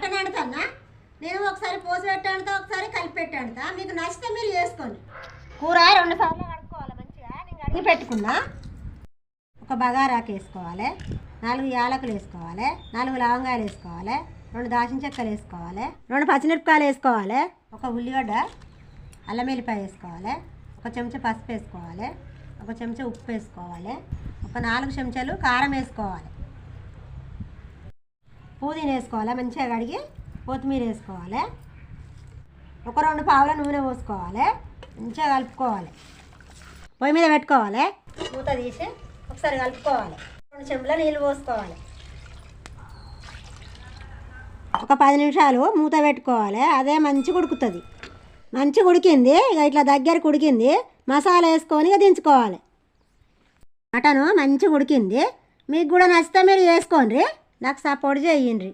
Mutton వండుతానా నేను ఒకసారి పోసి పెట్టాడుతా ఒకసారి కలిపి పెట్టాడుతా మీకు నచ్చితే మీరు చేసుకోండి. కూర 2 సార్లు కడుక్కోవాలి మంచిగా. నేను కడిగి పెట్టుకున్నా. ఒక బగారాకు వేసుకోవాలి, 4 యాలకులు వేసుకోవాలి, 4 లవంగాయలు వేసుకోవాలి, 2 దాల్చిన చెక్కలు వేసుకోవాలి, 2 పచ్చిమిరపకాయలు వేసుకోవాలి, ఒక ఉల్లిగడ్డ, అల్లం వెల్లిపాయ వేసుకోవాలి, 1 చెంచా పసుపు వేసుకోవాలి, 1 చెంచా ఉప్పు వేసుకోవాలి, ఒక 4 చెంచాలు కారం వేసుకోవాలి, పుదీనా వేసుకోవాలి, మంచిగా కడిగి కొత్తిమీర వేసుకోవాలి, ఒక 2 పావుల నూనె పోసుకోవాలి, మంచిగా కలుపుకోవాలి. పొయ్యి మీద పెట్టుకోవాలి, మూత తీసి ఒకసారి కలుపుకోవాలి. 2 చెంచాల నీళ్ళు పోసుకోవాలి. ఒక 10 నిమిషాలు మూత పెట్టుకోవాలి. అదే మంచిగా ఉడుకుతుంది. మంచిగా ఉడికింది, ఇక ఇట్లా దగ్గరికి ఉడికింది. మసాలా వేసుకొని ఇక దించుకోవాలి. మటను మంచిగా ఉడికింది. మీకు కూడా నచ్చితే మీరు వేసుకోండి, నాకు సపోర్ట్ చేయండి.